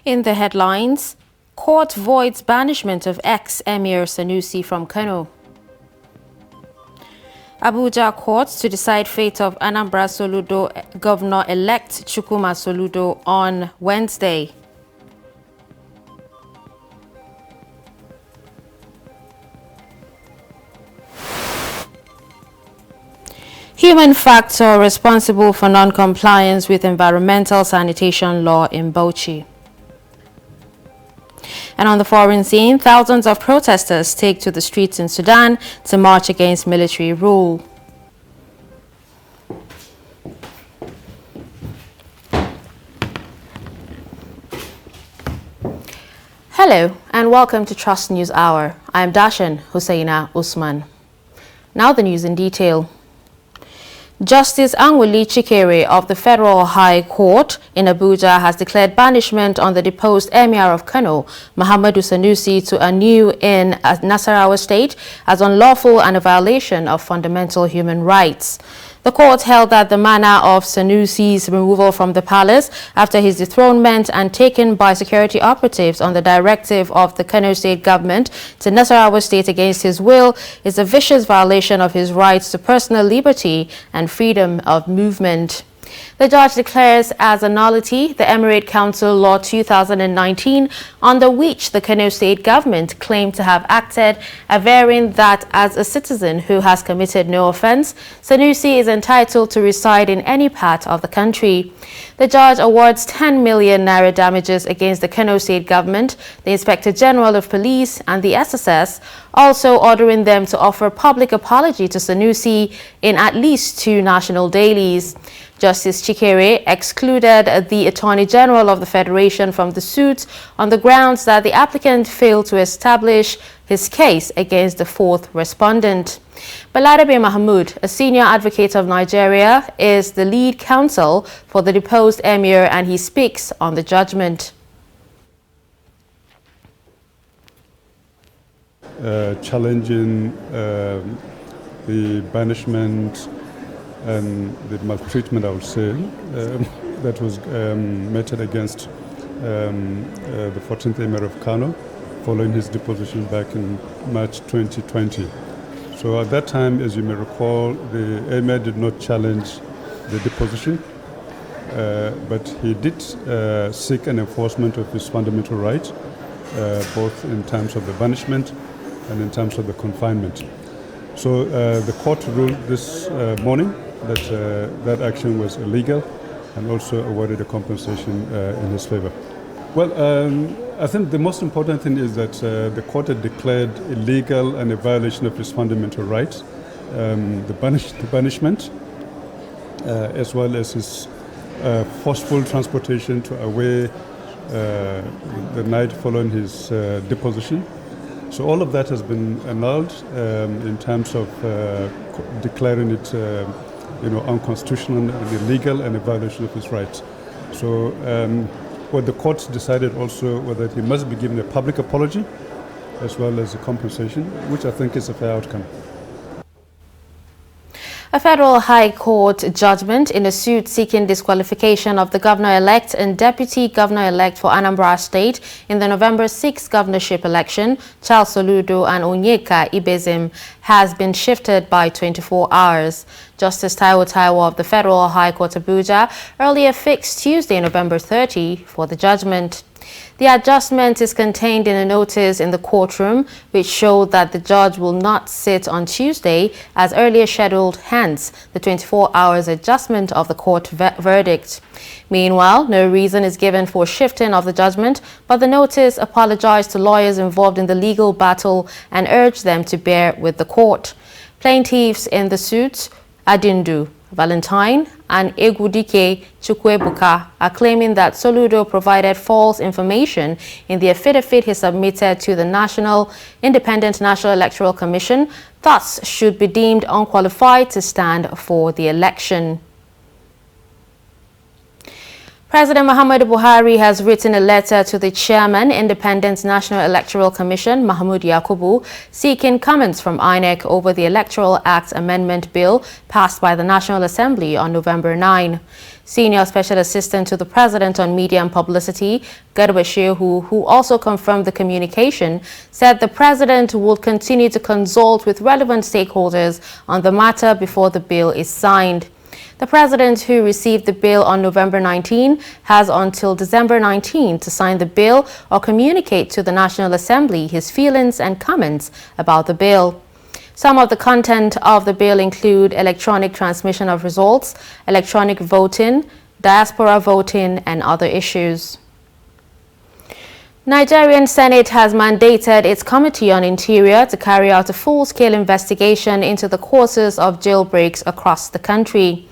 In the headlines, court voids banishment of ex-Emir Sanusi from Kano. Abuja courts to decide fate of Anambra Soludo governor-elect Chukwuma Soludo on Wednesday. Human factor responsible for non-compliance with environmental sanitation law in Bauchi. And on the foreign scene, thousands of protesters take to the streets in Sudan to march against military rule. Hello and welcome to Trust News Hour. I am Dashan Hussaina Usman. Now the news in detail. Justice Anwuli Chikere of the Federal High Court in Abuja has declared banishment on the deposed Emir of Kano, Muhammadu Sanusi, to Anu in Nasarawa State as unlawful and a violation of fundamental human rights. The court held that the manner of Sanusi's removal from the palace after his dethronement and taken by security operatives on the directive of the Kano State government to Nasarawa State against his will is a vicious violation of his rights to personal liberty and freedom of movement. The judge declares as a nullity the Emirate Council Law 2019, under which the Kano State government claimed to have acted, averring that as a citizen who has committed no offence, Sanusi is entitled to reside in any part of the country. The judge awards 10 million naira damages against the Kano State government, the Inspector General of Police and the SSS, also ordering them to offer public apology to Sanusi in at least 2 national dailies. Justice Chikere excluded the Attorney General of the Federation from the suit on the grounds that the applicant failed to establish his case against the 4th respondent. Balarabe Mahmoud, a senior advocate of Nigeria, is the lead counsel for the deposed emir, and he speaks on the judgment. Challenging the banishment and the maltreatment, I would say, that was meted against the 14th Emir of Kano following his deposition back in March 2020. So at that time, as you may recall, the Emir did not challenge the deposition, but he did seek an enforcement of his fundamental right, both in terms of the banishment and in terms of the confinement. So the court ruled this morning that that action was illegal and also awarded a compensation in his favor. Well, I think the most important thing is that the court had declared illegal and a violation of his fundamental rights, the banishment, as well as his forceful transportation to away the night following his deposition. So all of that has been annulled in terms of declaring it, unconstitutional and illegal and a violation of his rights. So what the court decided also was that he must be given a public apology as well as a compensation, which I think is a fair outcome. A federal high court judgment in a suit seeking disqualification of the governor-elect and deputy governor-elect for Anambra State in the November 6 governorship election, Charles Soludo and Onyeka Ibezim, has been shifted by 24 hours. Justice Taiwo of the Federal High Court Abuja earlier fixed Tuesday, November 30 for the judgment. The adjustment is contained in a notice in the courtroom, which showed that the judge will not sit on Tuesday as earlier scheduled, hence the 24 hours adjustment of the court verdict. Meanwhile, no reason is given for shifting of the judgment, but the notice apologized to lawyers involved in the legal battle and urged them to bear with the court. Plaintiffs in the suits, Adindu, Valentine and Egudike Chukwebuka, are claiming that Soludo provided false information in the affidavit he submitted to the Independent National Electoral Commission, thus should be deemed unqualified to stand for the election. President Muhammadu Buhari has written a letter to the chairman, Independent National Electoral Commission, Mahmood Yakubu, seeking comments from INEC over the Electoral Act Amendment Bill passed by the National Assembly on November 9. Senior Special Assistant to the President on Media and Publicity, Garba Shehu, who also confirmed the communication, said the President will continue to consult with relevant stakeholders on the matter before the bill is signed. The President, who received the bill on November 19, has until December 19 to sign the bill or communicate to the National Assembly his feelings and comments about the bill. Some of the content of the bill include electronic transmission of results, electronic voting, diaspora voting, and other issues. Nigerian Senate has mandated its Committee on Interior to carry out a full-scale investigation into the causes of jailbreaks across the country.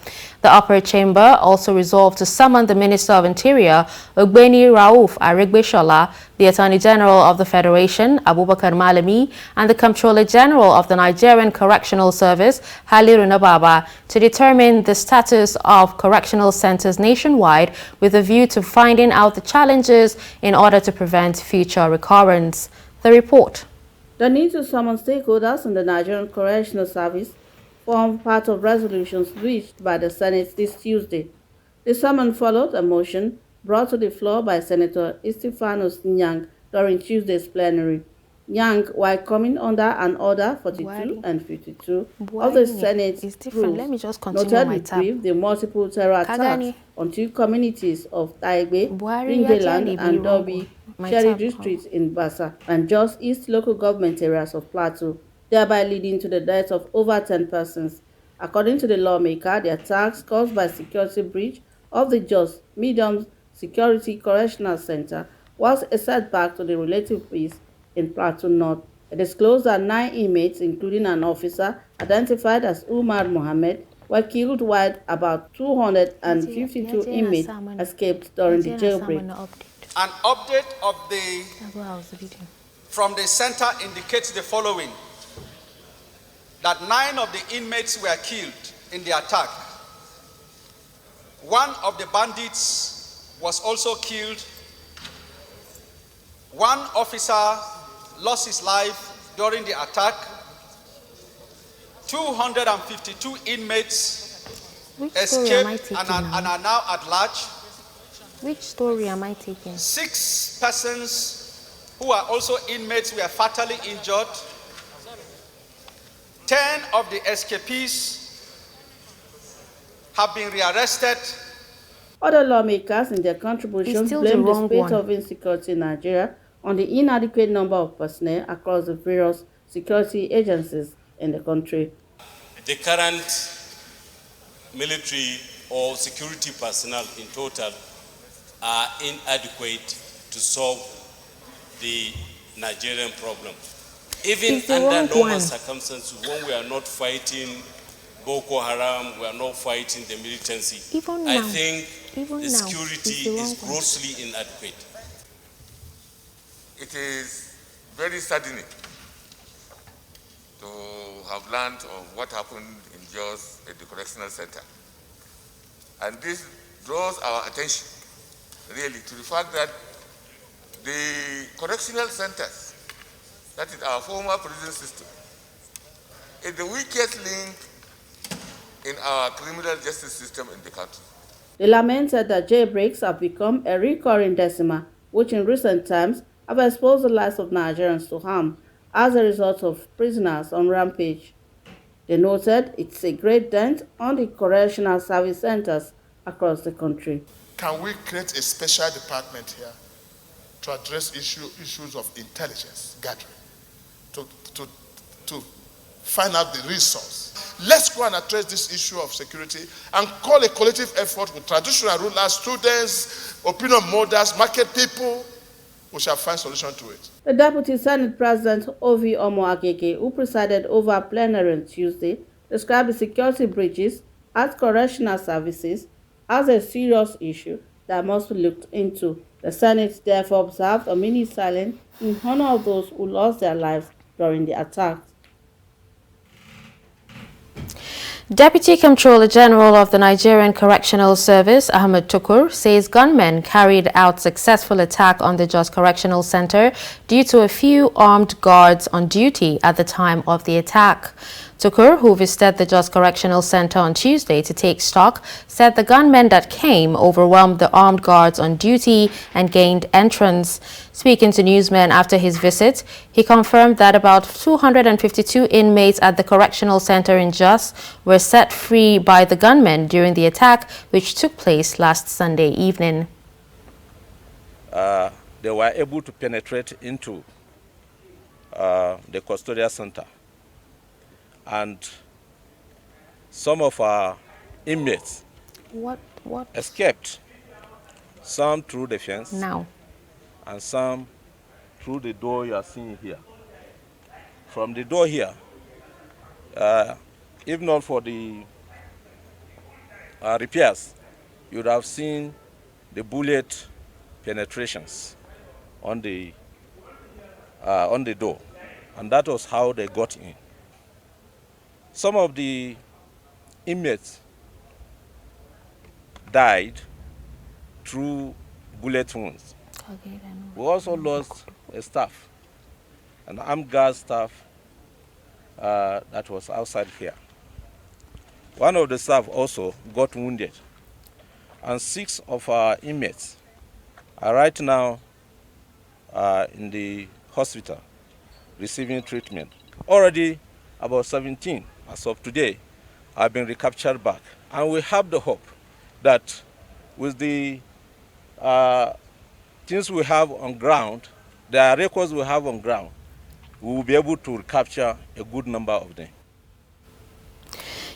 The upper chamber also resolved to summon the Minister of Interior, Ogbeni Rauf Aregbesola, the Attorney General of the Federation, Abubakar Malami, and the Comptroller General of the Nigerian Correctional Service, Haliru Nababa, to determine the status of correctional centers nationwide with a view to finding out the challenges in order to prevent future recurrence. The report. The need to summon stakeholders in the Nigerian Correctional Service formed part of resolutions reached by the Senate this Tuesday. The summon followed a motion brought to the floor by Senator Stephanos Nyang during Tuesday's plenary. Nyang, while coming under an order 42 and 52 of the Senate rules, noted with grief the multiple terror attacks on two communities of Taigbe, Ringeland, and Dobi, Sherry districts in Basa and Jos East local government areas of Plateau, thereby leading to the death of over 10 persons. According to the lawmaker, the attacks caused by security breach of the Jos Medium Security Correctional Center was a setback to the relative peace in Plateau North. It disclosed that 9 inmates, including an officer identified as Umar Mohammed, were killed while about 252 inmates escaped during the jailbreak. An update of from the center indicates the following: that 9 of the inmates were killed in the attack. 1 of the bandits was also killed. 1 officer lost his life during the attack. 252 inmates escaped and are now at large. Which story am I taking? 6 persons who are also inmates were fatally injured. 10 of the escapees have been rearrested. Other lawmakers in their contributions blame the state of insecurity in Nigeria on the inadequate number of personnel across the various security agencies in the country. The current military or security personnel in total are inadequate to solve the Nigerian problem. Even under normal circumstances, when we are not fighting Boko Haram, we are not fighting the militancy, I think the security is grossly inadequate. It is very saddening to have learned of what happened in Jos at the correctional center. And this draws our attention really to the fact that the correctional centers, that is our former prison system, is the weakest link in our criminal justice system in the country. They lamented that jailbreaks have become a recurring decimal, which in recent times have exposed the lives of Nigerians to harm as a result of prisoners on rampage. They noted it's a great dent on the correctional service centers across the country. Can we create a special department here to address issues of intelligence gathering, to find out the resource? Let's go and address this issue of security and call a collective effort with traditional rulers, students, opinion molders, market people. We shall find solution to it. The Deputy Senate President Ovi Omo Agege, who presided over plenary on Tuesday, described the security breaches at correctional services as a serious issue that must be looked into. The Senate therefore observed a minute silence in honor of those who lost their lives during the attack. Deputy Comptroller General of the Nigerian Correctional Service, Ahmed Tukur, says gunmen carried out successful attack on the Jos Correctional Center due to a few armed guards on duty at the time of the attack. Tukur, who visited the Jos Correctional Center on Tuesday to take stock, said the gunmen that came overwhelmed the armed guards on duty and gained entrance. Speaking to newsmen after his visit, he confirmed that about 252 inmates at the Correctional Center in Jos were set free by the gunmen during the attack, which took place last Sunday evening. They were able to penetrate into the custodial center, and some of our inmates escaped, some through the fence and some through the door you are seeing here. From the door here, if not for the repairs, you would have seen the bullet penetrations on the door, and that was how they got in. Some of the inmates died through bullet wounds. We also lost a staff, an armed guard staff that was outside here. One of the staff also got wounded, and 6 of our inmates are right now in the hospital receiving treatment. Already about 17 as of today have been recaptured back, and we have the hope that with the things we have on ground, the records we have on ground, we will be able to recapture a good number of them.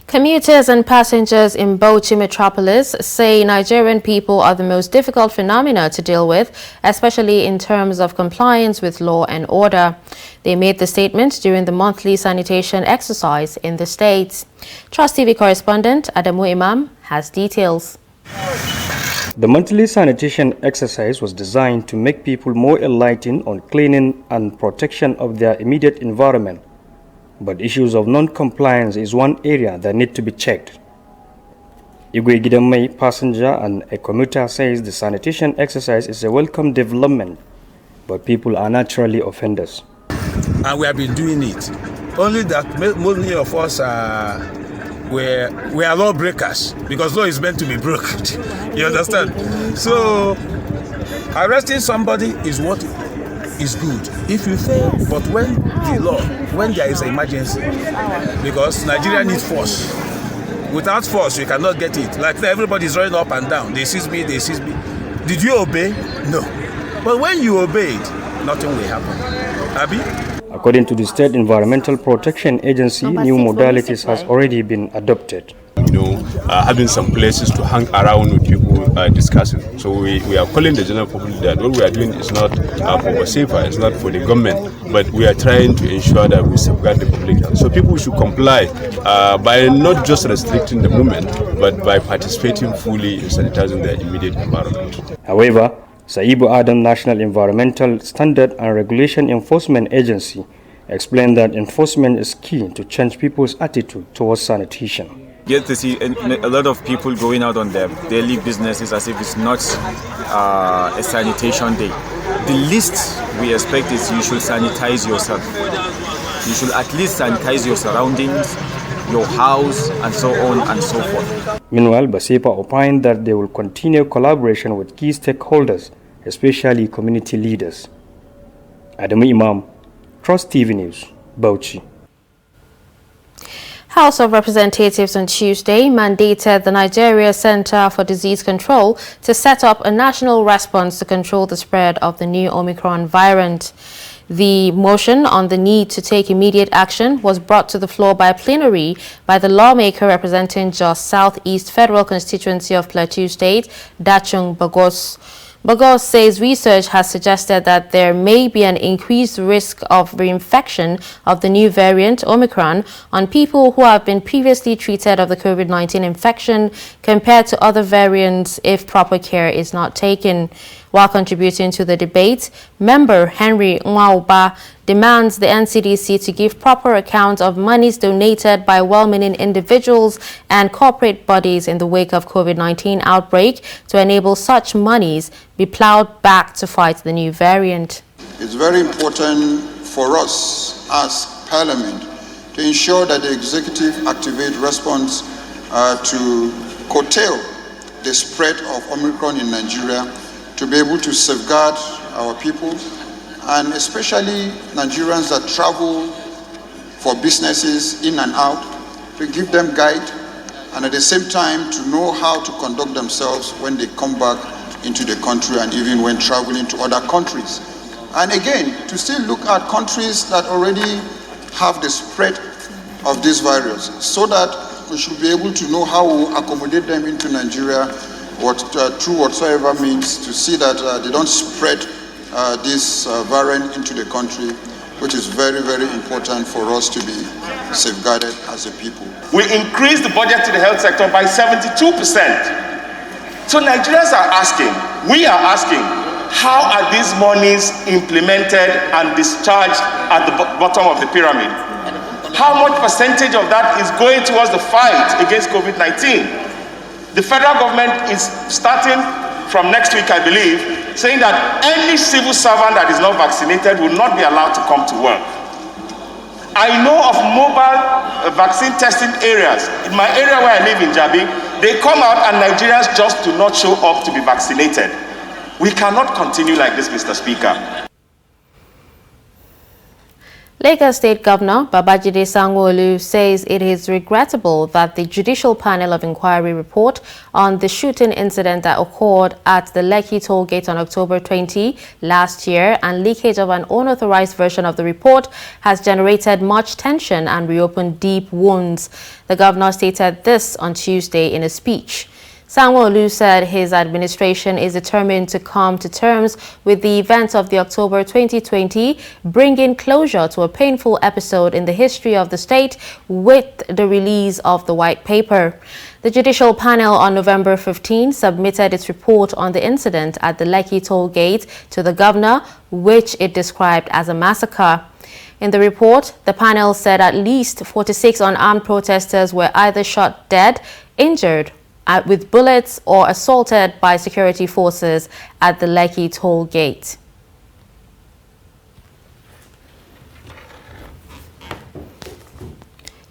Commuters and passengers in Bauchi metropolis say Nigerian people are the most difficult phenomena to deal with, especially in terms of compliance with law and order. They made the statement during the monthly sanitation exercise in the state. Trust TV correspondent Adamu Imam has details. The monthly sanitation exercise was designed to make people more enlightened on cleaning and protection of their immediate environment. But issues of non-compliance is one area that need to be checked. Igwe Gidamai, passenger and a commuter, says the sanitation exercise is a welcome development, but people are naturally offenders. And we have been doing it. Only that many of us we are lawbreakers, because law is meant to be broken. You understand? So arresting somebody is what is good if you fail, but when there is an emergency, because Nigeria needs force. Without force, you cannot get it. Like everybody is running up and down. They seize me, they seize me. Did you obey? No. But when you obeyed, nothing will happen. Abi? According to the State Environmental Protection Agency, new modalities has already been adopted. Having some places to hang around with people discussing. So we are calling the general public that what we are doing is not for safer, it's not for the government, but we are trying to ensure that we safeguard the public health. So people should comply by not just restricting the movement, but by participating fully in sanitizing their immediate environment. However, Saibu Adam National Environmental Standard and Regulation Enforcement Agency explained that enforcement is key to change people's attitude towards sanitation. Get to see a lot of people going out on their daily businesses as if it's not a sanitation day. The least we expect is you should sanitize yourself. You should at least sanitize your surroundings, your house, and so on and so forth. Meanwhile, Basepa opined that they will continue collaboration with key stakeholders, especially community leaders. Adamu Imam, Trust TV News, Bauchi. House of Representatives on Tuesday mandated the Nigeria Center for Disease Control to set up a national response to control the spread of the new Omicron variant. The motion on the need to take immediate action was brought to the floor by plenary by the lawmaker representing Jos Southeast Federal Constituency of Plateau State, Dachung Bagos. Bagos says research has suggested that there may be an increased risk of reinfection of the new variant Omicron on people who have been previously treated of the COVID-19 infection compared to other variants if proper care is not taken. While contributing to the debate, member Henry Nwauba demands the NCDC to give proper account of monies donated by well-meaning individuals and corporate bodies in the wake of COVID-19 outbreak to enable such monies be plowed back to fight the new variant. It's very important for us as Parliament to ensure that the executive activate response to curtail the spread of Omicron in Nigeria, to be able to safeguard our people, and especially Nigerians that travel for businesses in and out, to give them guide, and at the same time to know how to conduct themselves when they come back into the country and even when traveling to other countries. And again, to still look at countries that already have the spread of this virus, so that we should be able to know how we accommodate them into Nigeria through whatsoever means, to see that they don't spread this variant into the country, which is very, very important for us to be safeguarded as a people. We increased the budget to the health sector by 72%. So Nigerians are asking, we are asking, how are these monies implemented and discharged at the bottom of the pyramid? How much percentage of that is going towards the fight against COVID-19? The federal government is starting from next week, I believe, saying that any civil servant that is not vaccinated will not be allowed to come to work. I know of mobile vaccine testing areas. In my area where I live in Jabi, they come out and Nigerians just do not show up to be vaccinated. We cannot continue like this, Mr. Speaker. Lagos State Governor Babajide Sanwo-Olu says it is regrettable that the Judicial Panel of Inquiry report on the shooting incident that occurred at the Lekki Tollgate on October 20 last year and leakage of an unauthorized version of the report has generated much tension and reopened deep wounds. The governor stated this on Tuesday in a speech. Sanwo-Olu said his administration is determined to come to terms with the events of the October 2020, bringing closure to a painful episode in the history of the state with the release of the white paper. The judicial panel on November 15 submitted its report on the incident at the Lekki Tollgate to the governor, which it described as a massacre. In the report, the panel said at least 46 unarmed protesters were either shot dead, injured, with bullets or assaulted by security forces at the Lekki toll gate.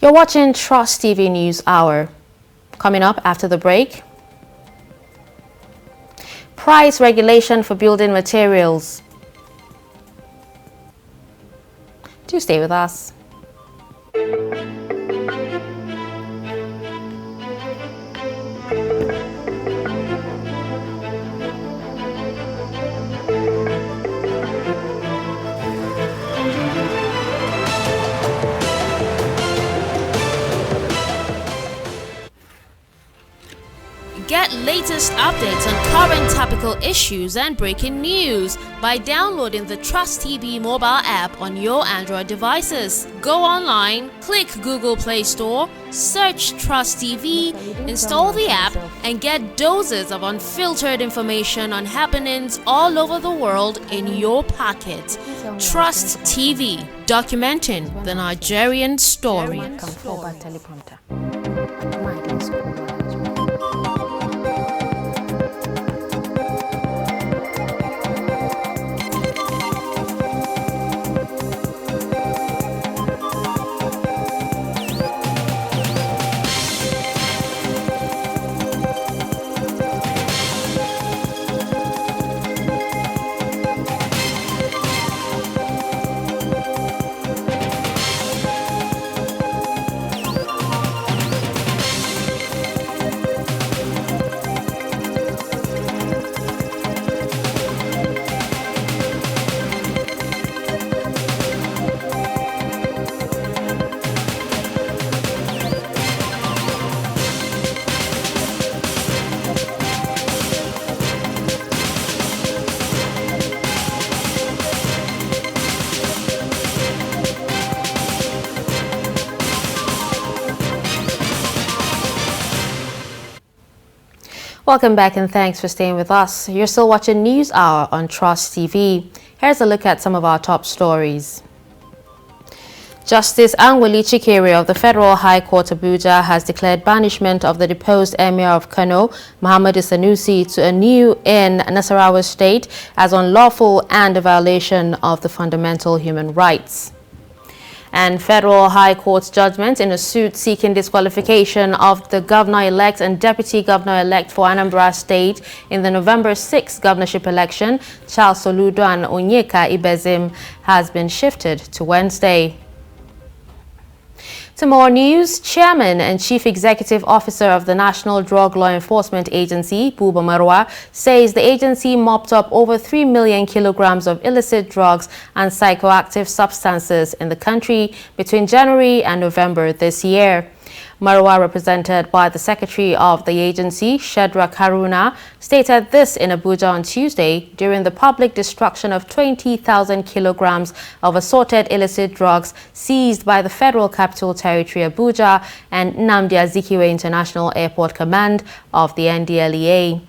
You're watching Trust TV News Hour. Coming up after the break, price regulation for building materials. Do stay with us. Get latest updates on current topical issues and breaking news by downloading the Trust TV mobile app on your Android devices. Go online, click Google Play Store, search Trust TV, install the app, and get doses of unfiltered information on happenings all over the world in your pocket. Trust TV, documenting the Nigerian story. Welcome back and thanks for staying with us. You're still watching News Hour on Trust TV. Here's a look at some of our top stories. Justice Anwali Chikere of the Federal High Court Abuja has declared banishment of the deposed Emir of Kano, Muhammad Sanusi, to a new in Nasarawa State as unlawful and a violation of the fundamental human rights. And Federal High Court's judgment in a suit seeking disqualification of the governor-elect and deputy governor-elect for Anambra State in the November 6 governorship election, Charles Soludo and Onyeka Ibezim, has been shifted to Wednesday. To more news, Chairman and Chief Executive Officer of the National Drug Law Enforcement Agency, Buba Marwa, says the agency mopped up over 3 million kilograms of illicit drugs and psychoactive substances in the country between January and November this year. Marwa, represented by the Secretary of the agency, Shedrack Haruna, stated this in Abuja on Tuesday during the public destruction of 20,000 kilograms of assorted illicit drugs seized by the Federal Capital Territory, Abuja, and Nnamdi Azikiwe International Airport Command of the NDLEA.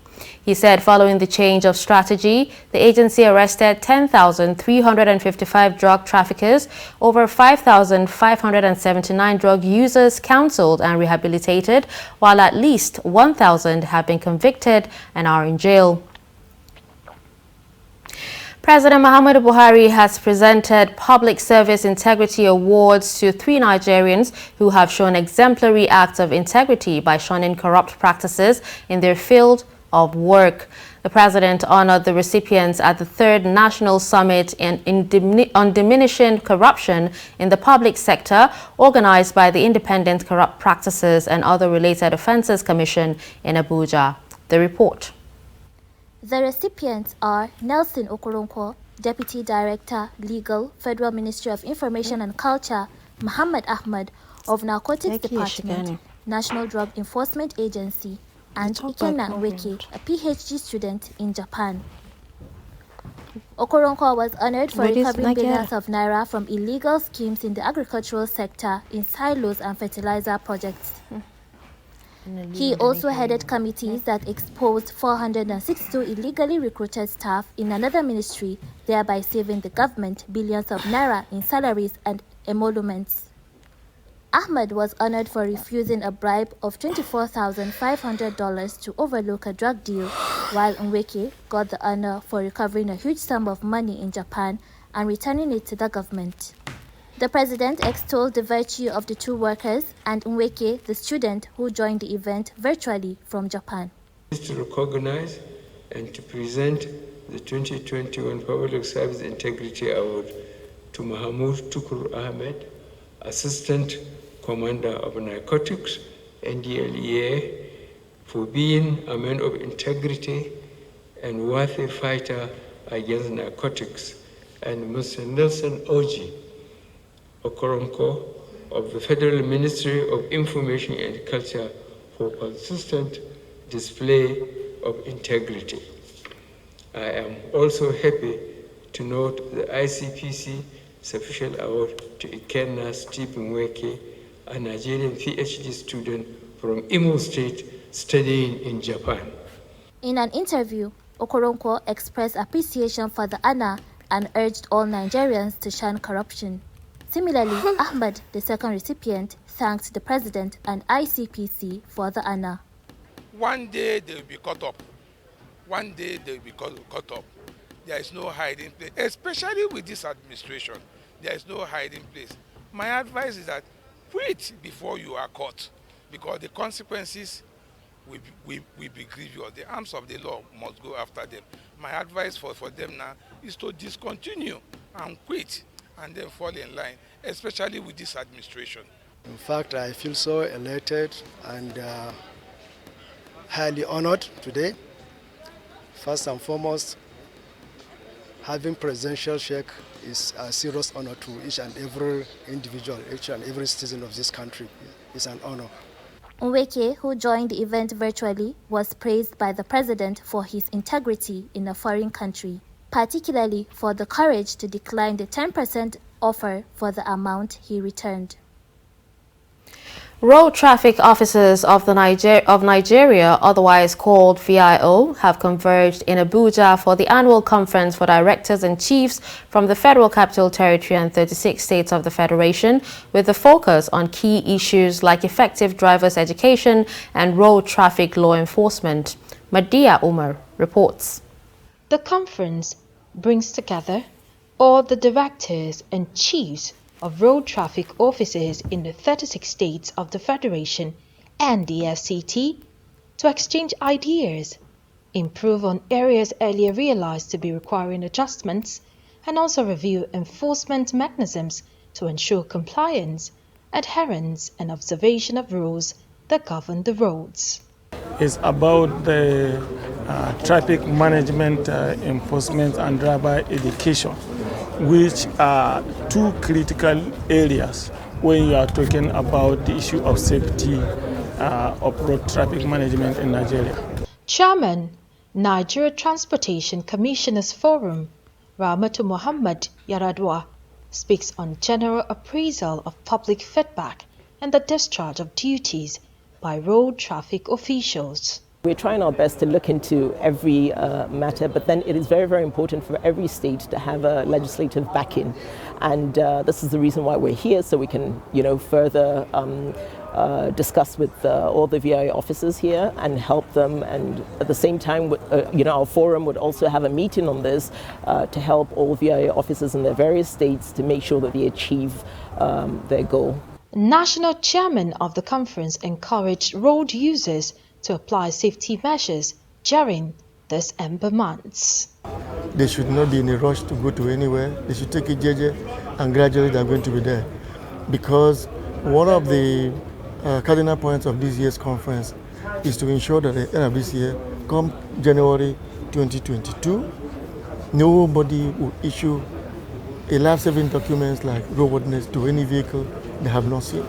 He said following the change of strategy, the agency arrested 10,355 drug traffickers, over 5,579 drug users counseled and rehabilitated, while at least 1,000 have been convicted and are in jail. President Muhammadu Buhari has presented Public Service Integrity Awards to 3 Nigerians who have shown exemplary acts of integrity by shunning corrupt practices in their field of work. The president honored the recipients at the 3rd National Summit on Diminishing Corruption in the Public Sector, organized by the Independent Corrupt Practices and Other Related Offences Commission in Abuja. The report. The recipients are Nelson Okoronkwo, Deputy Director, Legal, Federal Ministry of Information and Culture, Muhammad Ahmad of Narcotics Department, National Drug Enforcement Agency, and Ikenna Nweke, a PhD student in Japan. Okoronkwo was honored for recovering billions of naira from illegal schemes in the agricultural sector in silos and fertilizer projects. He also headed committees that exposed 462 illegally recruited staff in another ministry, thereby saving the government billions of naira in salaries and emoluments. Ahmed was honored for refusing a bribe of $24,500 to overlook a drug deal, while Nweke got the honor for recovering a huge sum of money in Japan and returning it to the government. The president extolled the virtue of the 2 workers and Nweke, the student who joined the event virtually from Japan. To recognize and to present the 2021 Public Service Integrity Award to Mahmoud Tukur Ahmed, Assistant Commander of Narcotics, NDLEA, for being a man of integrity and worthy fighter against narcotics, and Mr. Nelson Oji Okoronkwo of the Federal Ministry of Information and Culture for consistent display of integrity. I am also happy to note the ICPC Special Award to Ikenna Stephen Nweke, a Nigerian PhD student from Imo State studying in Japan. In an interview, Okoronkwo expressed appreciation for the honor and urged all Nigerians to shun corruption. Similarly, Ahmed, the second recipient, thanked the president and ICPC for the honor. One day they will be caught up. One day they will be caught up. There is no hiding place, especially with this administration. There is no hiding place. My advice is that quit before you are caught, because the consequences will be grievous. The arms of the law must go after them. My advice for them now is to discontinue and quit and then fall in line, especially with this administration. In fact, I feel so elated and highly honored today. First and foremost, having presidential check is a serious honor to each and every individual, each and every citizen of this country. It's an honor. Nweke, who joined the event virtually, was praised by the president for his integrity in a foreign country, particularly for the courage to decline the 10% offer for the amount he returned. Road traffic officers of Nigeria, otherwise called VIO, have converged in Abuja for the annual conference for directors and chiefs from the Federal Capital Territory and 36 states of the Federation, with a focus on key issues like effective driver's education and road traffic law enforcement. Madia Umar reports. The conference brings together all the directors and chiefs of road traffic officers in the 36 states of the Federation and the FCT to exchange ideas, improve on areas earlier realized to be requiring adjustments, and also review enforcement mechanisms to ensure compliance, adherence, and observation of rules that govern the roads. It's about the traffic management, enforcement, and driver education, which are two critical areas when you are talking about the issue of safety of road traffic management in Nigeria. Chairman, Nigeria Transportation Commissioners Forum, Rahmatu Muhammad Yaradua, speaks on general appraisal of public feedback and the discharge of duties by road traffic officials. We're trying our best to look into every matter, but then it is very, very important for every state to have a legislative backing. And this is the reason why we're here, so we can, further discuss with all the VIO officers here and help them. And at the same time, our forum would also have a meeting on this to help all VIO officers in their various states to make sure that they achieve their goal. National chairman of the conference encouraged road users to apply safety measures during these Ember months. They should not be in a rush to go to anywhere. They should take it jeje, and gradually they're going to be there. Because one of the cardinal points of this year's conference is to ensure that at the end of this year, come January 2022, nobody will issue a life-saving documents like roadworthiness to any vehicle they have not seen.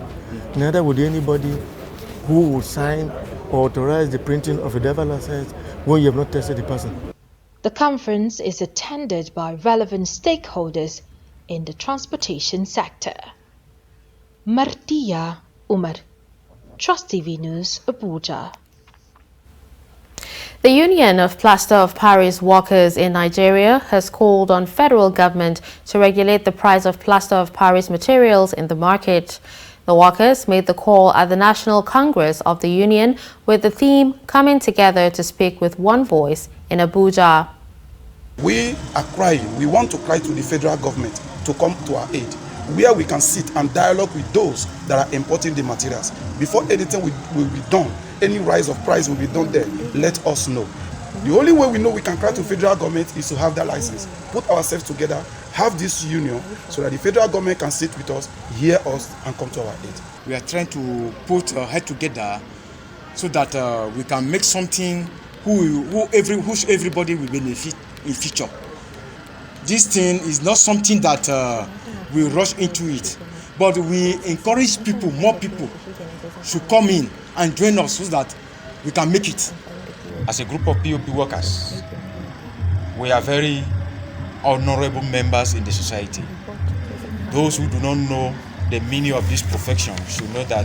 Neither would anybody who will sign or authorize the printing of a driver license when you have not tested the person. The conference is attended by relevant stakeholders in the transportation sector. Martia Umar, Trust TV News, Abuja. The Union of Plaster of Paris Workers in Nigeria has called on federal government to regulate the price of plaster of Paris materials in the market. The workers made the call at the National Congress of the Union with the theme coming together to speak with one voice in Abuja. We are crying. We want to cry to the federal government to come to our aid, where we can sit and dialogue with those that are importing the materials. Before anything will be done, any rise of price will be done there, let us know. The only way we know we can cry to federal government is to have that license, put ourselves together, have this union so that the federal government can sit with us, hear us, and come to our aid. We are trying to put our head together so that we can make something which everybody will benefit in future. This thing is not something that we rush into it, but we encourage people, more people should come in and join us so that we can make it. As a group of POP workers, we are very honorable members in the society. Those who do not know the meaning of this profession should know that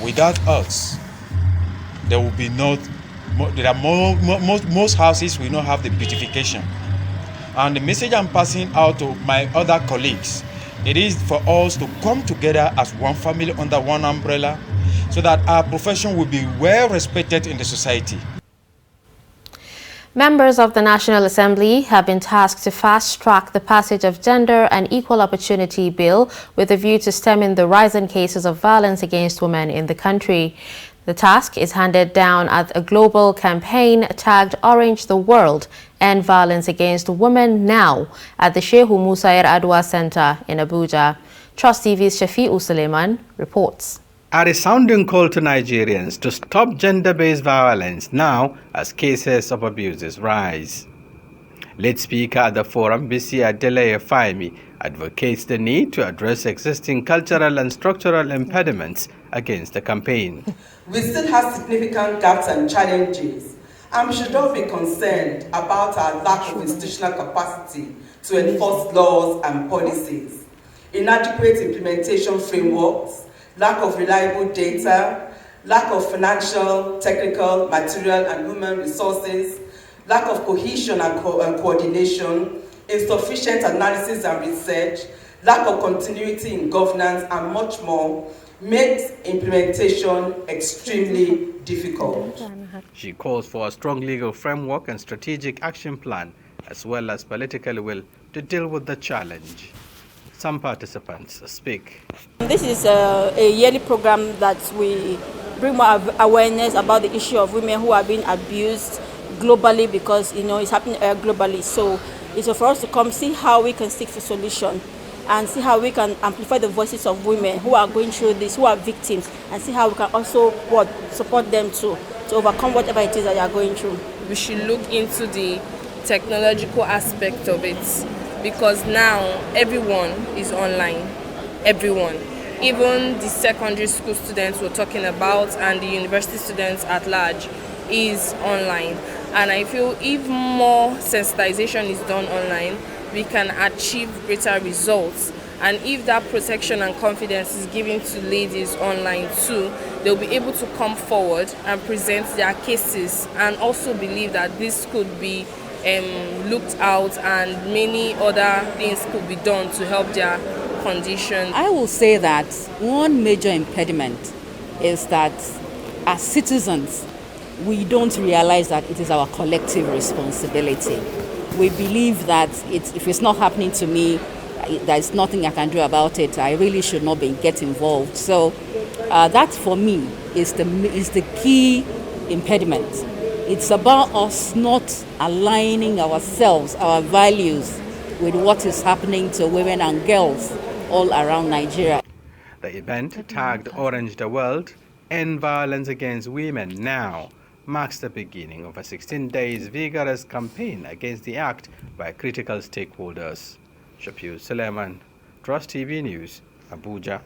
without us, there will be most houses will not have the beautification. And the message I'm passing out to my other colleagues, it is for us to come together as one family under one umbrella so that our profession will be well respected in the society. Members of the National Assembly have been tasked to fast-track the passage of Gender and Equal Opportunity Bill with a view to stemming the rising cases of violence against women in the country. The task is handed down at a global campaign tagged Orange the World, End Violence Against Women Now, at the Shehu Musa Yar'Adua Center in Abuja. Trust TV's Shafi'u Suleiman reports. A resounding call to Nigerians to stop gender-based violence now as cases of abuses rise. Lead speaker at the forum, Bisi Adeleye Faimi, advocates the need to address existing cultural and structural impediments against the campaign. We still have significant gaps and challenges, and we should not be concerned about our lack of institutional capacity to enforce laws and policies, inadequate implementation frameworks, lack of reliable data, lack of financial, technical, material, and human resources, lack of cohesion and coordination, insufficient analysis and research, lack of continuity in governance, and much more, makes implementation extremely difficult. She calls for a strong legal framework and strategic action plan, as well as political will to deal with the challenge. Some participants speak. This is a yearly program that we bring more awareness about the issue of women who are being abused globally, because it's happening globally. So it's for us to come see how we can seek a solution and see how we can amplify the voices of women who are going through this, who are victims, and see how we can also support them to overcome whatever it is that they are going through. We should look into the technological aspect of it, because now everyone is online. Everyone. Even the secondary school students we're talking about and the university students at large is online. And I feel if more sensitization is done online, we can achieve greater results. And if that protection and confidence is given to ladies online too, they'll be able to come forward and present their cases, and also believe that this could be looked out and many other things could be done to help their condition. I will say that one major impediment is that as citizens, we don't realize that it is our collective responsibility. We believe that if it's not happening to me, there's nothing I can do about it. I really should not get involved. So that for me is the key impediment. It's about us not aligning ourselves, our values, with what is happening to women and girls all around Nigeria. The event, tagged Orange the World, End Violence Against Women Now, marks the beginning of a 16 days vigorous campaign against the act by critical stakeholders. Shafiu Suleiman, Trust TV News, Abuja.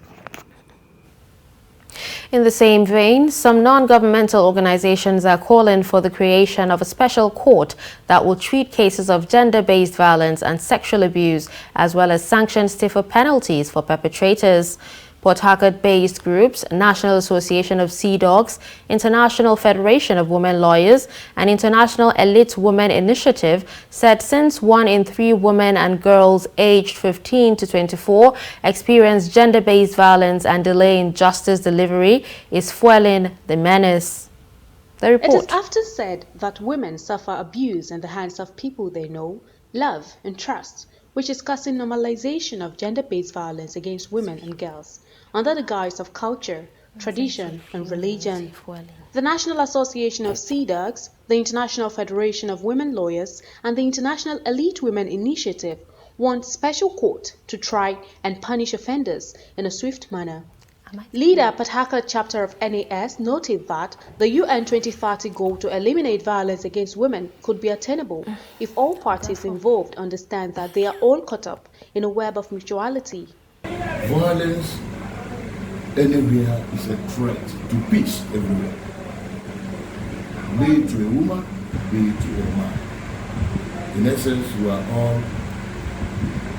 In the same vein, some non-governmental organizations are calling for the creation of a special court that will treat cases of gender-based violence and sexual abuse, as well as sanction stiffer penalties for perpetrators. Port Harcourt-based groups, National Association of Sea Dogs, International Federation of Women Lawyers, and International Elite Women Initiative said since 1 in 3 women and girls aged 15 to 24 experience gender-based violence and delay in justice delivery is fueling the menace. The report. It is often said that women suffer abuse in the hands of people they know, love, and trust, which is causing normalization of gender-based violence against women and girls, under the guise of culture, tradition, and religion. The National Association of Sea Dogs, the International Federation of Women Lawyers, and the International Elite Women Initiative want special court to try and punish offenders in a swift manner. Leader Port Harcourt chapter of NAS noted that the UN 2030 goal to eliminate violence against women could be attainable if all parties involved understand that they are all caught up in a web of mutuality. Violence anywhere is a threat to peace everywhere. Be it to a woman, be it to a man. In essence, we are all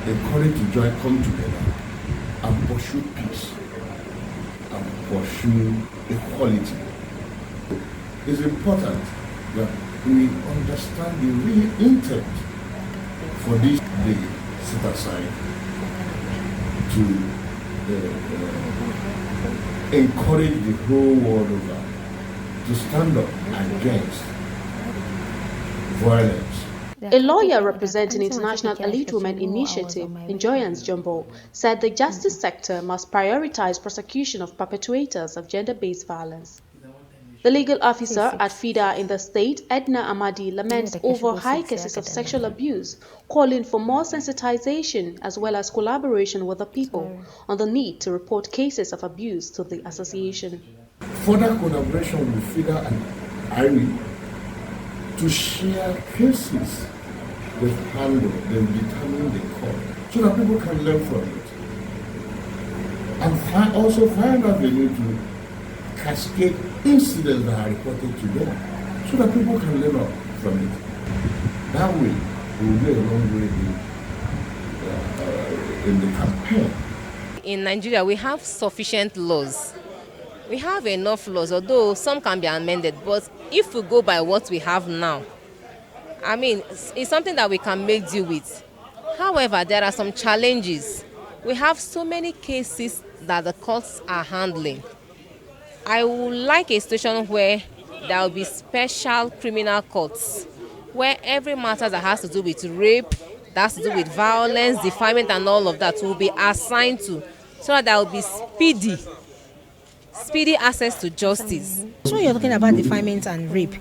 encouraged to come together and pursue peace and pursue equality. It's important that we understand the real intent for this day set aside to encourage the whole world over to stand up against violence. A lawyer representing International Elite Women Initiative, Enjoyance Jumbo, said the justice sector must prioritize prosecution of perpetrators of gender-based violence. The legal officer at FIDA in the state, Edna Amadi, laments over high cases of sexual abuse, calling for more sensitization as well as collaboration with the people on the need to report cases of abuse to the association. Further collaboration with FIDA and INEC to share cases they've handled, they've determined the court, so that people can learn from it. And also find out the need to cascade incidents that are reported to them, so that people can learn from it. That way, we will go a long way in the campaign. in Nigeria, we have sufficient laws. We have enough laws, although some can be amended. But if we go by what we have now, I mean, it's something that we can make do with. However, there are some challenges. We have so many cases that the courts are handling. I would like a situation where there will be special criminal courts, where every matter that has to do with rape, that has to do with violence, defilement, and all of that will be assigned to, so that there will be speedy access to justice. So when you're talking about defilement and rape,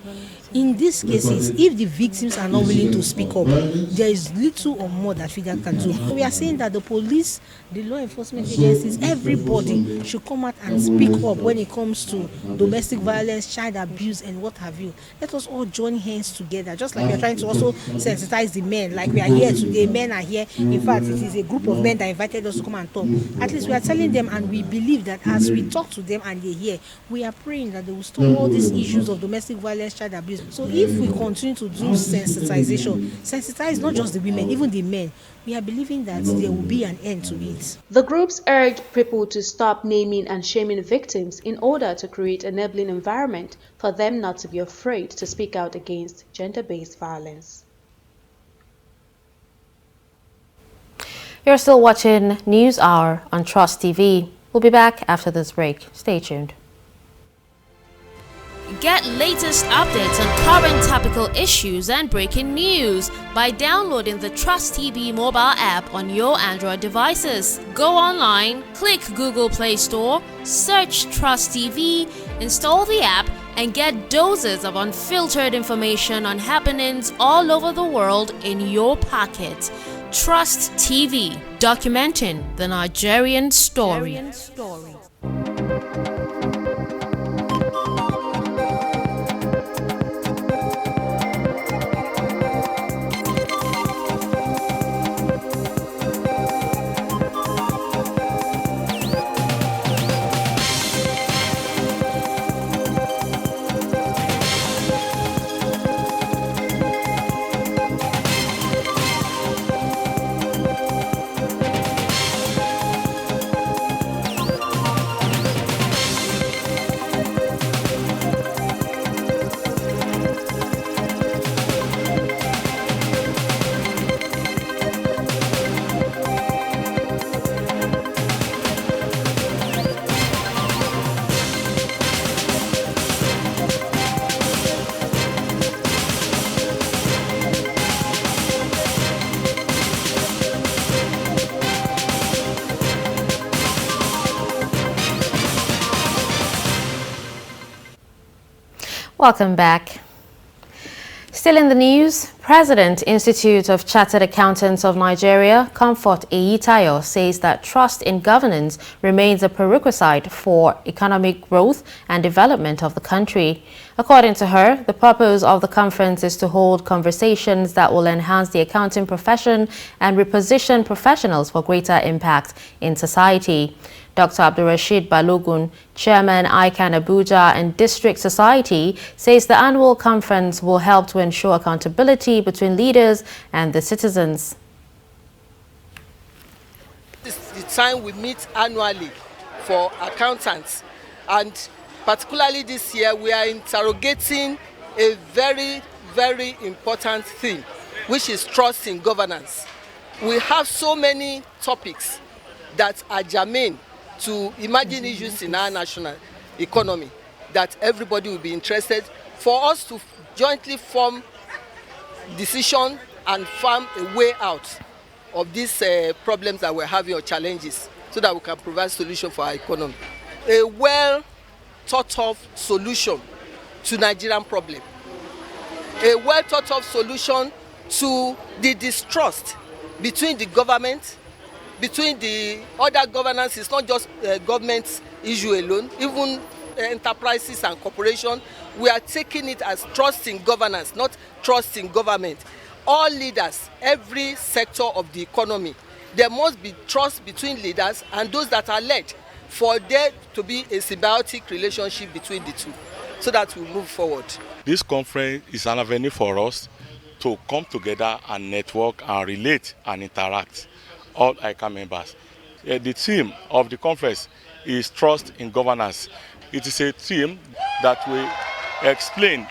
in these cases, if the victims are not willing to speak up, there is little or more that FIDA can do. We are saying that the police, the law enforcement agencies, everybody should come out and speak up when it comes to domestic violence, child abuse, and what have you. Let us all join hands together, just like we are trying to also sensitize the men. Like we are here today, men are here. In fact, it is a group of men that invited us to come and talk. At least we are telling them, and we believe that as we talk to them and they hear, we are praying that they will stop all these issues of domestic violence, child abuse. So if we continue to do sensitize not just the women, even the men, we are believing that there will be an end to it. The groups urged people to stop naming and shaming victims in order to create an enabling environment for them not to be afraid to speak out against gender-based violence. You're still watching News Hour on Trust TV. We'll be back after this break. Stay tuned. Get latest updates on current topical issues and breaking news by downloading the Trust TV mobile app on your Android devices. Go online, click Google Play Store, search Trust TV, install the app, and get doses of unfiltered information on happenings all over the world in your pocket. Trust TV, documenting the Nigerian story. Welcome back. Still in the news, President, Institute of Chartered Accountants of Nigeria, Comfort Eyitayo, says that trust in governance remains a prerequisite for economic growth and development of the country. According to her, the purpose of the conference is to hold conversations that will enhance the accounting profession and reposition professionals for greater impact in society. Dr. Abdulrasheed Balogun, Chairman ICANN Abuja and District Society, says the annual conference will help to ensure accountability between leaders and the citizens. This is the time we meet annually for accountants, and particularly this year we are interrogating a very, very important thing, which is trust in governance. We have so many topics that are germane to emerging issues in our national economy that everybody will be interested for us to jointly form decision and farm a way out of these problems that we're having or challenges, so that we can provide solution for our economy. A well thought of solution to Nigerian problem. A well thought of solution to the distrust between the government, between the other governance. It's not just government issue alone, even enterprises and corporations. We are taking it as trust in governance, not trust in government. All leaders, every sector of the economy, there must be trust between leaders and those that are led, for there to be a symbiotic relationship between the two, so that we move forward. This conference is an avenue for us to come together and network and relate and interact, all ICANN members. the theme of the conference is Trust in Governance. It is a theme that will explain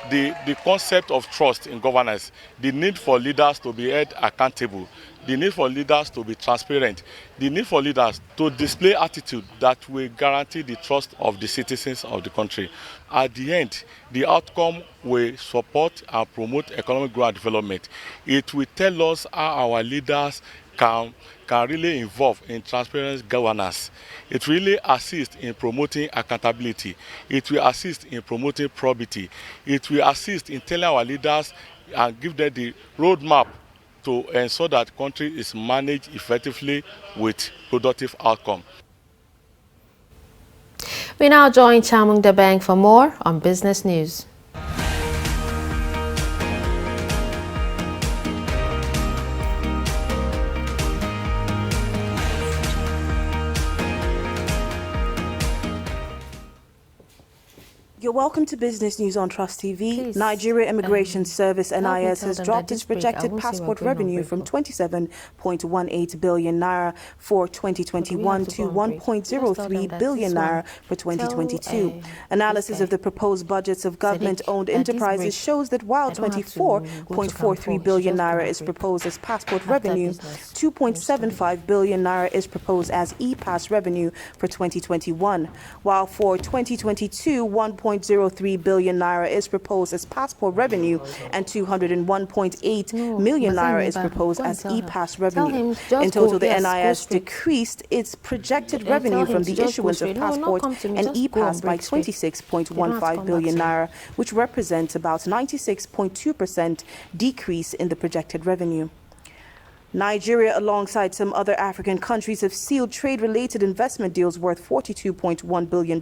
the concept of trust in governance, the need for leaders to be held accountable, the need for leaders to be transparent, the need for leaders to display attitude that will guarantee the trust of the citizens of the country. At the end, the outcome will support and promote economic growth and development. It will tell us how our leaders can really involve in transparent governance. It really assists in promoting accountability. It will assist in promoting probity. It will assist in telling our leaders and give them the roadmap to ensure that the country is managed effectively with productive outcome. We now join Chamung Debeng for more on business news. You're welcome to Business News on Trust TV. Please, Nigeria Immigration Service NIS has dropped its projected passport revenue from 27.18 billion naira for 2021 to 1.03 billion naira for 2022. Analysis of the proposed budgets of government-owned enterprises shows that while 24.43 billion naira is proposed as passport revenue, 2.75 billion naira is proposed as e-pass revenue for 2021, while for 2022, 1.03 billion naira is proposed as passport revenue and 201.8 million naira is proposed as e-pass revenue. In total, the NIS decreased its projected revenue from the issuance of passport and e-pass by 26.15 billion naira, which represents about 96.2% decrease in the projected revenue. Nigeria, alongside some other African countries, have sealed trade-related investment deals worth $42.1 billion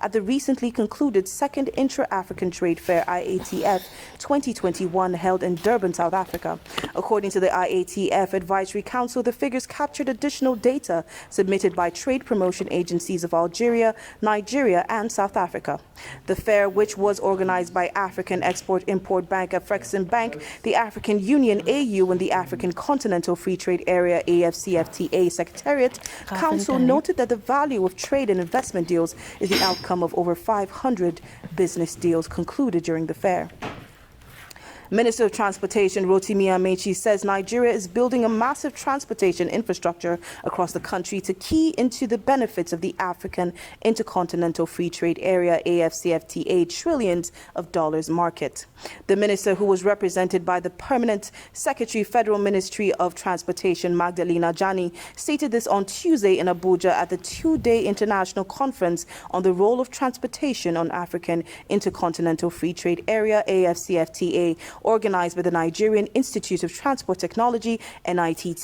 at the recently concluded Second Intra-African Trade Fair IATF 2021 held in Durban, South Africa. According to the IATF Advisory Council, the figures captured additional data submitted by trade promotion agencies of Algeria, Nigeria, and South Africa. The fair, which was organized by African Export-Import Bank, Afrexim Bank, the African Union AU, and the African Continental Free Trade Area AFCFTA Secretariat Council noted that the value of trade and investment deals is the outcome of over 500 business deals concluded during the fair. Minister of Transportation Rotimi Amechi says Nigeria is building a massive transportation infrastructure across the country to key into the benefits of the African Intercontinental Free Trade Area AFCFTA trillions of dollars market. The minister, who was represented by the Permanent Secretary Federal Ministry of Transportation Magdalena Jani, stated this on Tuesday in Abuja at the two-day international conference on the role of transportation on African Intercontinental Free Trade Area AFCFTA, organized by the Nigerian Institute of Transport Technology, NITT,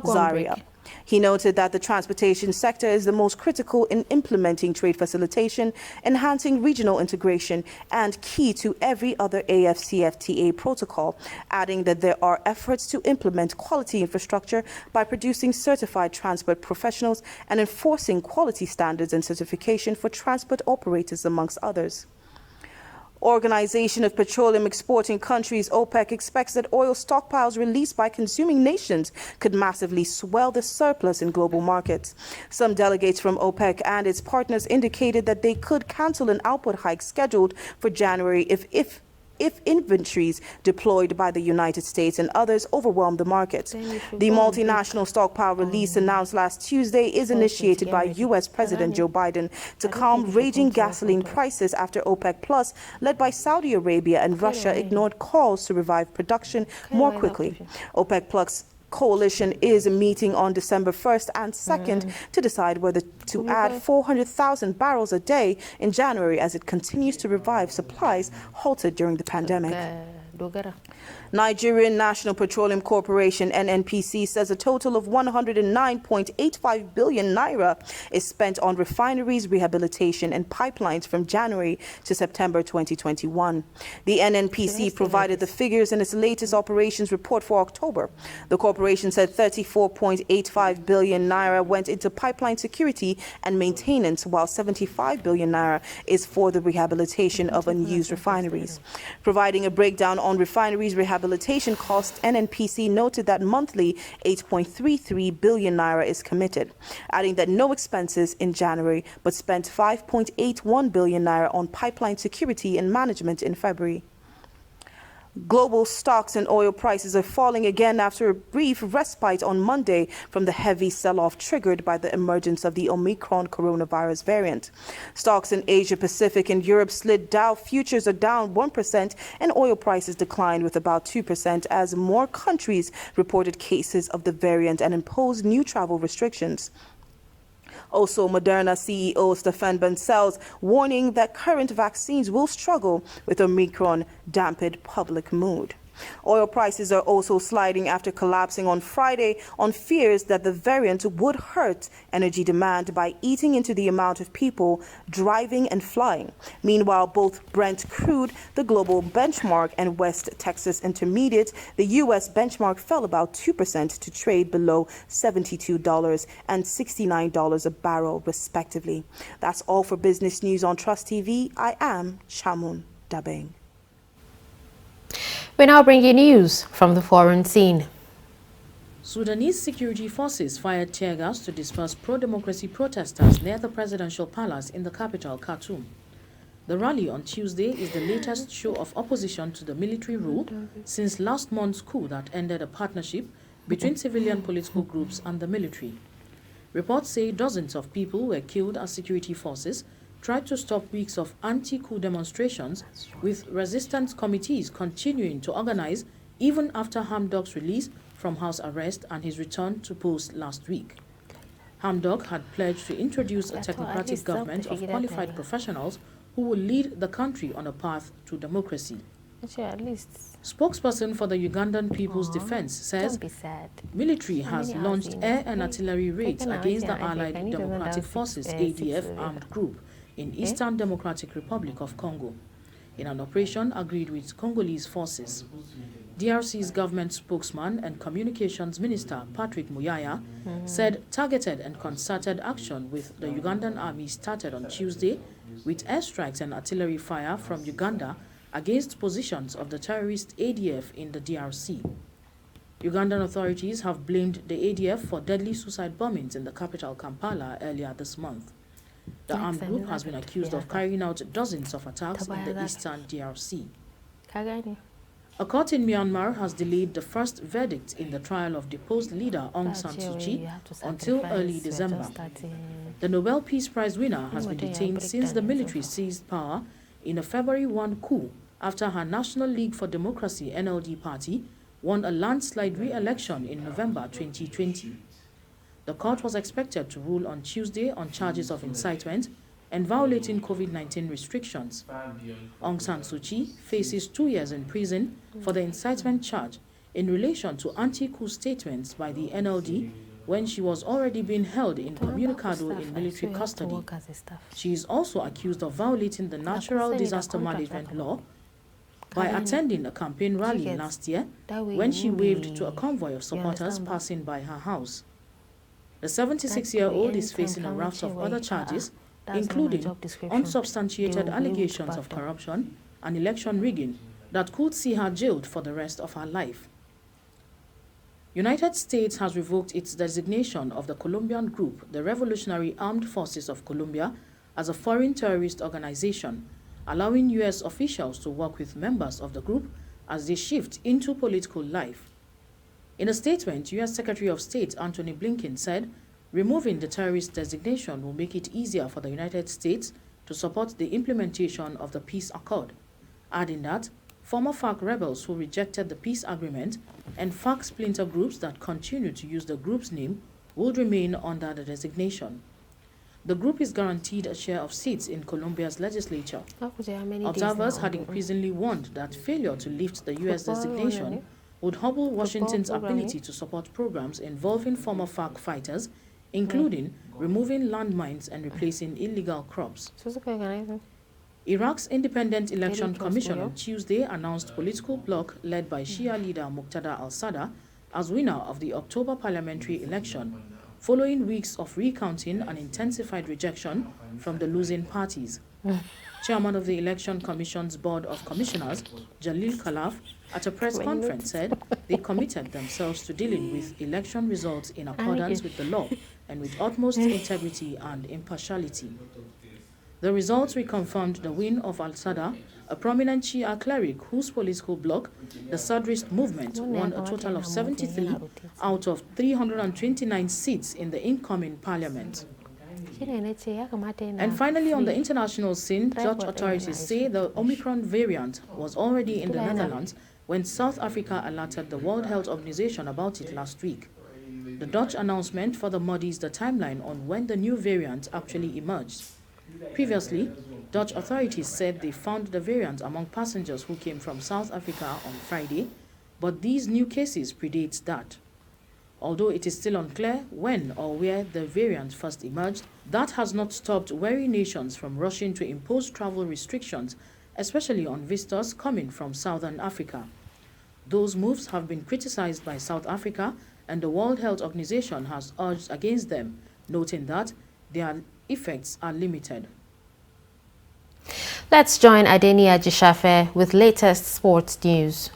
Zaria. He noted that the transportation sector is the most critical in implementing trade facilitation, enhancing regional integration, and key to every other AFCFTA protocol, adding that there are efforts to implement quality infrastructure by producing certified transport professionals and enforcing quality standards and certification for transport operators, amongst others. Organization of Petroleum Exporting Countries, OPEC, expects that oil stockpiles released by consuming nations could massively swell the surplus in global markets. Some delegates from OPEC and its partners indicated that they could cancel an output hike scheduled for January if inventories deployed by the United States and others overwhelm the market. The multinational stockpile release announced last Tuesday is initiated by U.S. President Joe Biden to calm raging gasoline prices after OPEC Plus, led by Saudi Arabia and Russia, ignored calls to revive production more quickly. OPEC Plus coalition is meeting on December 1st and 2nd to decide whether to add 400,000 barrels a day in January as it continues to revive supplies halted during the pandemic. Nigerian National Petroleum Corporation (NNPC) says a total of 109.85 billion naira is spent on refineries, rehabilitation and pipelines from January to September 2021. The NNPC provided the figures in its latest operations report for October. The corporation said 34.85 billion naira went into pipeline security and maintenance, while 75 billion naira is for the rehabilitation of unused refineries. Providing a breakdown on refineries rehabilitation costs, NNPC noted that monthly 8.33 billion naira is committed, adding that no expenses in January, but spent 5.81 billion naira on pipeline security and management in February. Global stocks and oil prices are falling again after a brief respite on Monday from the heavy sell-off triggered by the emergence of the Omicron coronavirus variant. Stocks in Asia Pacific and Europe slid. Dow futures are down 1% and oil prices declined with about 2% as more countries reported cases of the variant and imposed new travel restrictions. Also, Moderna CEO Stefan Bancels warning that current vaccines will struggle with Omicron dampened public mood. Oil prices are also sliding after collapsing on Friday on fears that the variant would hurt energy demand by eating into the amount of people driving and flying. Meanwhile, both Brent crude, the global benchmark, and West Texas Intermediate, the U.S. benchmark, fell about 2% to trade below $72 and $69 a barrel, respectively. That's all for Business News on Trust TV. I am Chamun Dabeng. We now bring you news from the foreign scene. Sudanese security forces fired tear gas to disperse pro-democracy protesters near the presidential palace in the capital, Khartoum. The rally on Tuesday is the latest show of opposition to the military rule since last month's coup that ended a partnership between civilian political groups and the military. Reports say dozens of people were killed as security forces tried to stop weeks of anti-coup demonstrations, with resistance committees continuing to organize even after Hamdok's release from house arrest and his return to post last week. Hamdok had pledged to introduce a technocratic government of qualified professionals who will lead the country on a path to democracy. Spokesperson for the Ugandan People's Defense says military has launched air and artillery raids against the Allied Democratic Forces ADF armed group in Eastern Democratic Republic of Congo, in an operation agreed with Congolese forces. DRC's government spokesman and communications minister Patrick Muyaya said targeted and concerted action with the Ugandan army started on Tuesday with airstrikes and artillery fire from Uganda against positions of the terrorist ADF in the DRC. Ugandan authorities have blamed the ADF for deadly suicide bombings in the capital Kampala earlier this month. The armed group has been accused of carrying out dozens of attacks in the eastern DRC. A court in Myanmar has delayed the first verdict in the trial of deposed leader Aung San Suu Kyi until early December. The Nobel Peace Prize winner has been detained since the military seized power in a February 1 coup after her National League for Democracy (NLD) party won a landslide re-election in November 2020. The court was expected to rule on Tuesday on charges of incitement and violating COVID-19 restrictions. Aung San Suu Kyi faces 2 years in prison for the incitement charge in relation to anti-coup statements by the NLD when she was already being held incommunicado in military custody. She is also accused of violating the Natural Disaster Management Law by attending a campaign rally last year when she waved to a convoy of supporters passing by her house. The 76-year-old is facing a raft of other charges, including unsubstantiated allegations of corruption and election rigging that could see her jailed for the rest of her life. United States has revoked its designation of the Colombian group, the Revolutionary Armed Forces of Colombia, as a foreign terrorist organization, allowing U.S. officials to work with members of the group as they shift into political life. In a statement, U.S. Secretary of State Antony Blinken said removing the terrorist designation will make it easier for the United States to support the implementation of the peace accord, adding that former FARC rebels who rejected the peace agreement and FARC splinter groups that continue to use the group's name would remain under the designation. The group is guaranteed a share of seats in Colombia's legislature. Observers had increasingly warned that failure to lift the U.S. designation would hobble Washington's ability to support programs involving former FARC fighters, including removing landmines and replacing illegal crops. Iraq's Independent Election Commission on Tuesday announced political bloc led by Shia leader Muqtada al-Sadr as winner of the October parliamentary election, following weeks of recounting and intensified rejection from the losing parties. Chairman of the Election Commission's Board of Commissioners, Jalil Khalaf, at a press conference said they committed themselves to dealing with election results in accordance with the law and with utmost integrity and impartiality. The results reconfirmed the win of Al-Sada, a prominent Shia cleric whose political bloc, the Sadrist movement, won a total of 73 out of 329 seats in the incoming parliament. And finally, on the international scene, Dutch authorities say the Omicron variant was already in the Netherlands when South Africa alerted the World Health Organization about it last week. The Dutch announcement further muddies the timeline on when the new variant actually emerged. Previously, Dutch authorities said they found the variant among passengers who came from South Africa on Friday, but these new cases predate that. Although it is still unclear when or where the variant first emerged, that has not stopped wary nations from rushing to impose travel restrictions, especially on visitors coming from Southern Africa. Those moves have been criticized by South Africa, and the World Health Organization has urged against them, noting that their effects are limited. Let's join Adenia Jishafe with latest sports news.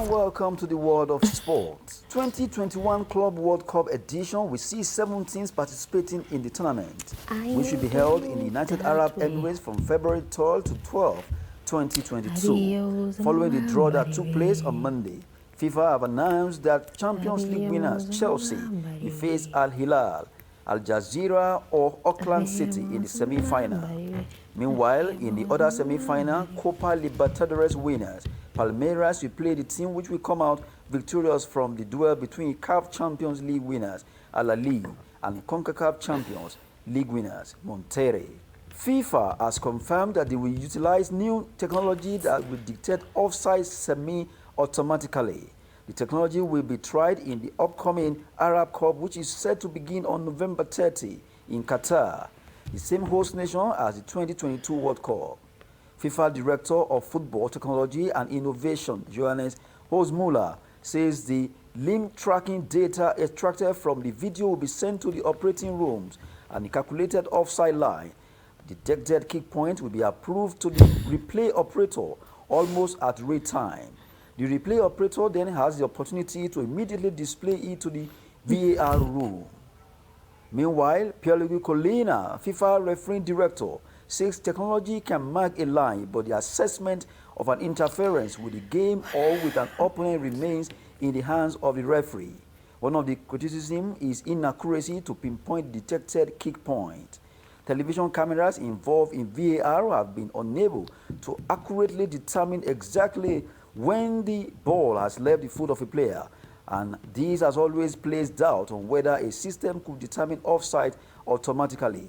Welcome to the world of sports. 2021 Club World Cup edition will see 7 teams participating in the tournament, which will be held in the United Arab Emirates from February 12 to 12, 2022. Following the draw that took place on Monday, FIFA have announced that Champions League winners Chelsea will face Al Hilal, Al Jazeera or Auckland City in the semi-final. Meanwhile, in the other semi-final, Copa Libertadores winners Palmeiras will play the team which will come out victorious from the duel between CAF Champions League winners Al Ahly and CONCACAF Champions League winners Monterrey. FIFA has confirmed that they will utilize new technology that will dictate offside semi-automatically. The technology will be tried in the upcoming Arab Cup, which is set to begin on November 30 in Qatar, the same host nation as the 2022 World Cup. FIFA Director of Football Technology and Innovation, Johannes Hosmuller, says the limb tracking data extracted from the video will be sent to the operating rooms and the calculated offside line. The detected kick point will be approved to the replay operator almost at real time. The replay operator then has the opportunity to immediately display it to the VAR room. Meanwhile, Pierluigi Collina, FIFA refereeing director, says technology can mark a line, but the assessment of an interference with the game or with an opponent remains in the hands of the referee. One of the criticisms is inaccuracy to pinpoint detected kick point. Television cameras involved in VAR have been unable to accurately determine exactly when the ball has left the foot of a player, and this has always placed doubt on whether a system could determine offside automatically.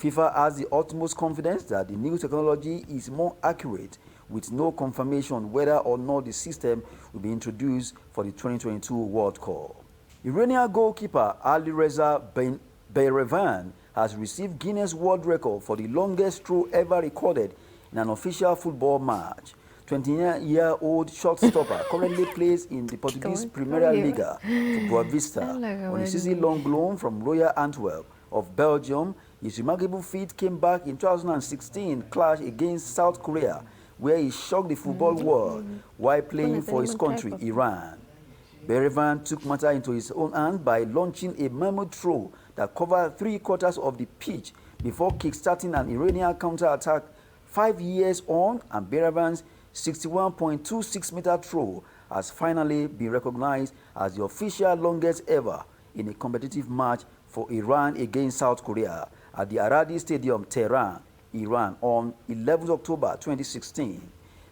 FIFA has the utmost confidence that the new technology is more accurate, with no confirmation whether or not the system will be introduced for the 2022 World Cup. Iranian goalkeeper Ali Reza Behrevan has received Guinness World Record for the longest throw ever recorded in an official football match. 29-year-old shortstopper currently plays in the Portuguese Primeira Liga for Boa Vista on a season-long loan from Royal Antwerp of Belgium. His remarkable feat came back in 2016 clash against South Korea, where he shocked the football world while playing for his country, Iran. Behrevan took matter into his own hand by launching a mammoth throw that covered 3/4 of the pitch before kick-starting an Iranian counter-attack 5 years on, and Behrevan's 61.26-meter throw has finally been recognized as the official longest ever in a competitive match for Iran against South Korea at the Aradi Stadium, Tehran, Iran, on 11 October 2016.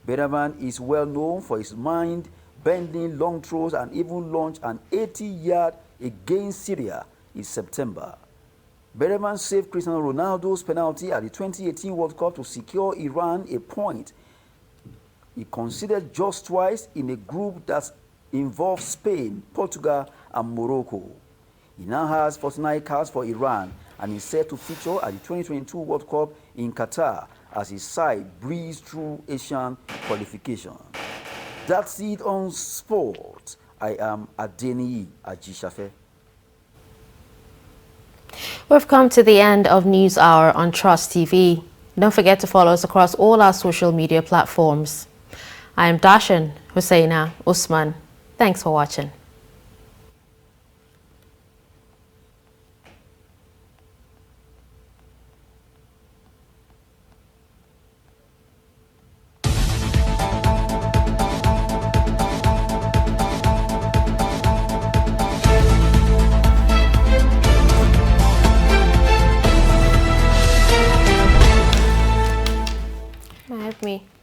Behrevan is well known for his mind-bending long throws and even launched an 80-yard against Syria in September. Behrevan saved Cristiano Ronaldo's penalty at the 2018 World Cup to secure Iran a point. He considered just twice in a group that involved Spain, Portugal, and Morocco. He now has 49 cards for Iran and is set to feature at the 2022 World Cup in Qatar as his side breezed through Asian qualification. That's it on sport. I am Adeniyi Ajishafe. We've come to the end of News Hour on Trust TV. Don't forget to follow us across all our social media platforms. I am Dashan Hussaina Usman. Thanks for watching. Help me.